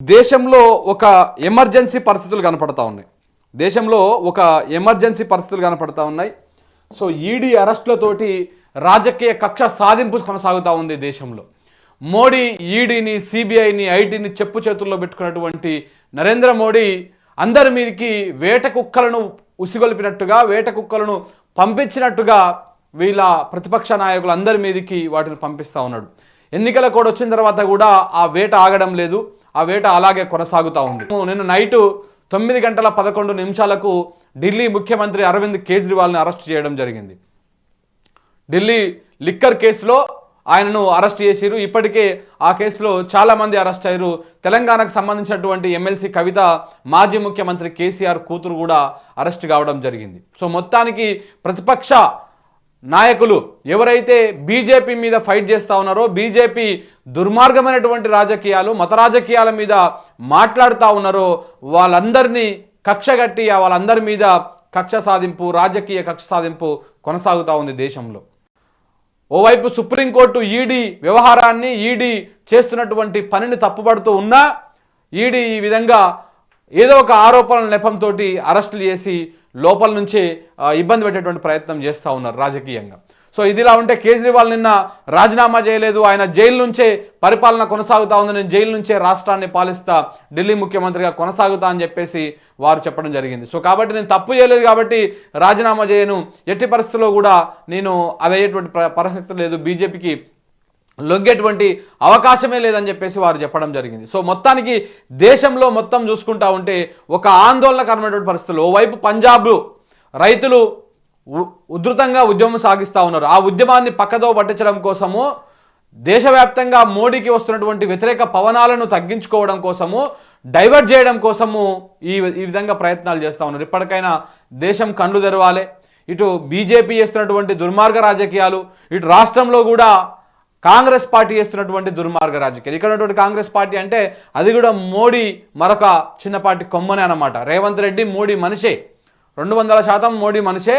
దేశంలో ఒక ఎమర్జెన్సీ పరిస్థితులు కనపడతా ఉన్నాయి. దేశంలో ఒక ఎమర్జెన్సీ పరిస్థితులు కనపడతా ఉన్నాయి. సో ఈడీ అరెస్టులతోటి రాజకీయ కక్ష సాధింపు కొనసాగుతూ ఉంది దేశంలో. మోడీ ఈడీని, సిబిఐని, ఐటీని చెప్పు చేతుల్లో పెట్టుకున్నటువంటి నరేంద్ర మోడీ అందరి మీదకి వేట కుక్కలను ఉసిగొల్పినట్టుగా, వేట కుక్కలను పంపించినట్టుగా వీళ్ళ ప్రతిపక్ష నాయకులు అందరి మీదకి వాటిని పంపిస్తూ ఉన్నాడు. ఎన్నికల కోడ్ వచ్చిన తర్వాత కూడా ఆ వేట ఆగడం లేదు. ఆ వేట అలాగే కొనసాగుతూ ఉంది. నిన్న నైటు 9:11 ఢిల్లీ ముఖ్యమంత్రి అరవింద్ కేజ్రీవాల్ని అరెస్ట్ చేయడం జరిగింది. ఢిల్లీ లిక్కర్ కేసులో ఆయనను అరెస్ట్ చేసిరు. ఇప్పటికే ఆ కేసులో చాలామంది అరెస్ట్ అయ్యారు. తెలంగాణకు సంబంధించినటువంటి ఎమ్మెల్సీ కవిత, మాజీ ముఖ్యమంత్రి కేసీఆర్ కూతురు కూడా అరెస్ట్ కావడం జరిగింది. సో మొత్తానికి ప్రతిపక్ష నాయకులు ఎవరైతే బీజేపీ మీద ఫైట్ చేస్తూ ఉన్నారో, బీజేపీ దుర్మార్గమైనటువంటి రాజకీయాలు, మత రాజకీయాల మీద మాట్లాడుతూ ఉన్నారో వాళ్ళందరినీ కక్షగట్టి వాళ్ళందరి మీద కక్ష సాధింపు, రాజకీయ కక్ష సాధింపు కొనసాగుతూ ఉంది దేశంలో. ఓవైపు సుప్రీంకోర్టు ఈడీ వ్యవహారాన్ని, ఈడీ చేస్తున్నటువంటి పనిని తప్పుపడుతూ ఉన్నా ఈడీ ఈ విధంగా ఏదో ఒక ఆరోపణల నెపంతో అరెస్టులు చేసి లోపల నుంచే ఇబ్బంది పెట్టేటువంటి ప్రయత్నం చేస్తూ ఉన్నారు రాజకీయంగా. సో ఇదిలా ఉంటే కేజ్రీవాల్ నిన్న రాజీనామా చేయలేదు. ఆయన జైలు నుంచే పరిపాలన కొనసాగుతూ ఉంది. నేను జైలు నుంచే రాష్ట్రాన్ని పాలిస్తా, ఢిల్లీ ముఖ్యమంత్రిగా కొనసాగుతా అని చెప్పేసి వారు చెప్పడం జరిగింది. సో కాబట్టి నేను తప్పు చేయలేదు కాబట్టి రాజీనామా చేయను, ఎట్టి పరిస్థితుల్లో కూడా నేను అదయ్యేటువంటి పరిస్థితి లేదు, బీజేపీకి లొంగేటువంటి అవకాశమే లేదని చెప్పేసి వారు చెప్పడం జరిగింది. సో మొత్తానికి దేశంలో మొత్తం చూసుకుంటా ఉంటే ఒక ఆందోళనకరమైనటువంటి పరిస్థితులు. ఓవైపు పంజాబ్ రైతులు ఉధృతంగా ఉద్యమం సాగిస్తూ ఉన్నారు. ఆ ఉద్యమాన్ని పక్కదో పట్టించడం కోసము, దేశవ్యాప్తంగా మోడీకి వస్తున్నటువంటి వ్యతిరేక పవనాలను తగ్గించుకోవడం కోసము, డైవర్ట్ చేయడం కోసము ఈ విధంగా ప్రయత్నాలు చేస్తూ ఉన్నారు. ఇప్పటికైనా దేశం కళ్ళు తెరవాలి. ఇటు బీజేపీ చేస్తున్నటువంటి దుర్మార్గ రాజకీయాలు, ఇటు రాష్ట్రంలో కూడా కాంగ్రెస్ పార్టీ చేస్తున్నటువంటి దుర్మార్గ రాజకీయాలు. ఇక్కడ ఉన్నటువంటి కాంగ్రెస్ పార్టీ అంటే అది కూడా మోడీ మరొక చిన్నపాటి కొమ్మనే అన్నమాట. రేవంత్ రెడ్డి మోడీ మనిషే, 200% మోడీ మనిషే.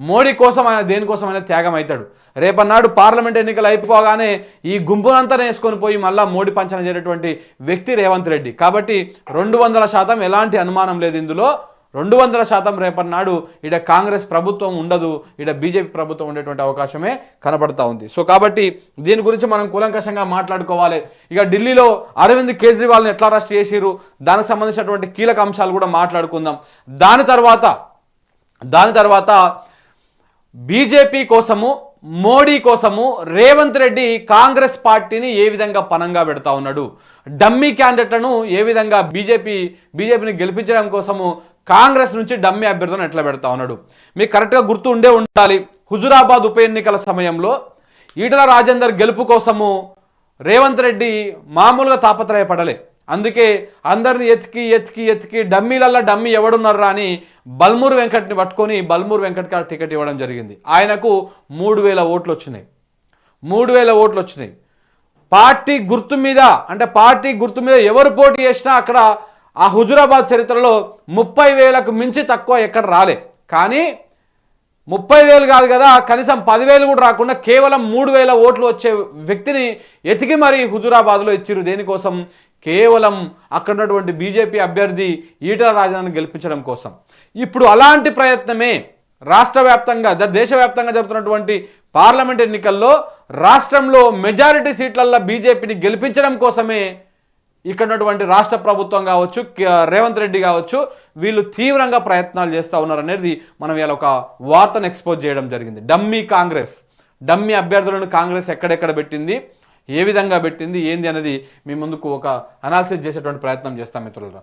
మోడీ కోసం ఆయన దేనికోసం ఆయన త్యాగం అవుతాడు. రేపన్నాడు పార్లమెంట్ ఎన్నికలు అయిపోగానే ఈ గుంపునంతా వేసుకొని పోయి మళ్ళీ మోడీ పంచన చేరేటువంటి వ్యక్తి రేవంత్ రెడ్డి. కాబట్టి 200% ఎలాంటి అనుమానం లేదు ఇందులో. 200% రేపన్నాడు ఇడ కాంగ్రెస్ ప్రభుత్వం ఉండదు, ఇడ బీజేపీ ప్రభుత్వం ఉండేటువంటి అవకాశమే కనబడతా ఉంది. సో కాబట్టి దీని గురించి మనం కూలంకషంగా మాట్లాడుకోవాలి. ఇక ఢిల్లీలో అరవింద్ కేజ్రీవాల్ని ఎట్లా అరెస్ట్ చేసిరు, దానికి సంబంధించినటువంటి కీలక అంశాలు కూడా మాట్లాడుకుందాం. దాని తర్వాత బీజేపీ కోసము, మోడీ కోసము రేవంత్ రెడ్డి కాంగ్రెస్ పార్టీని ఏ విధంగా పనంగా పెడతా ఉన్నాడు, డమ్మీ క్యాండిడేట్లను ఏ విధంగా బీజేపీని గెలిపించడం కోసము కాంగ్రెస్ నుంచి డమ్మీ అభ్యర్థులను ఎట్లా పెడతా ఉన్నాడు. మీకు కరెక్ట్గా గుర్తు ఉండాలి. హుజురాబాద్ ఉప ఎన్నికల సమయంలో ఈటల రాజేందర్ గెలుపు కోసము రేవంత్ రెడ్డి మామూలుగా తాపత్రయపడలే. అందుకే అందరిని ఎతికి డమ్మీలల్లా డమ్మీ ఎవడున్నారా అని బల్మూర్ వెంకట్ని పట్టుకొని బల్మూర్ వెంకట్కి టికెట్ ఇవ్వడం జరిగింది. ఆయనకు 3000 ఓట్లు వచ్చినాయి. 3000 ఓట్లు వచ్చినాయి. పార్టీ గుర్తు మీద ఎవరు పోటీ చేసినా అక్కడ ఆ హుజురాబాద్ చరిత్రలో 30,000కు మించి తక్కువ ఎక్కడ రాలే. కానీ 30,000 కాదు కదా, కనీసం 10,000 కూడా రాకుండా కేవలం 3,000 ఓట్లు వచ్చే వ్యక్తిని ఎతికి మరీ హుజురాబాద్లో ఇచ్చిరు. దేనికోసం? కేవలం అక్కడ ఉన్నటువంటి బీజేపీ అభ్యర్థి ఈటల రాజేందర్ని గెలిపించడం కోసం. ఇప్పుడు అలాంటి ప్రయత్నమే రాష్ట్ర వ్యాప్తంగా, దేశవ్యాప్తంగా జరుగుతున్నటువంటి పార్లమెంట్ ఎన్నికల్లో రాష్ట్రంలో మెజారిటీ సీట్లల్లో బీజేపీని గెలిపించడం కోసమే ఇక్కడ ఉన్నటువంటి రాష్ట్ర ప్రభుత్వం కావచ్చు, రేవంత్ రెడ్డి కావచ్చు, వీళ్ళు తీవ్రంగా ప్రయత్నాలు చేస్తూ ఉన్నారు అనేది మనం ఇలా ఒక వార్తను ఎక్స్పోజ్ చేయడం జరిగింది. డమ్మీ అభ్యర్థులను కాంగ్రెస్ ఎక్కడెక్కడ పెట్టింది, ఏ విధంగా పెట్టింది, ఏంది అనేది మీ ముందుకు ఒక అనాలిసిస్ చేసేటువంటి ప్రయత్నం చేస్తాం మిత్రులు.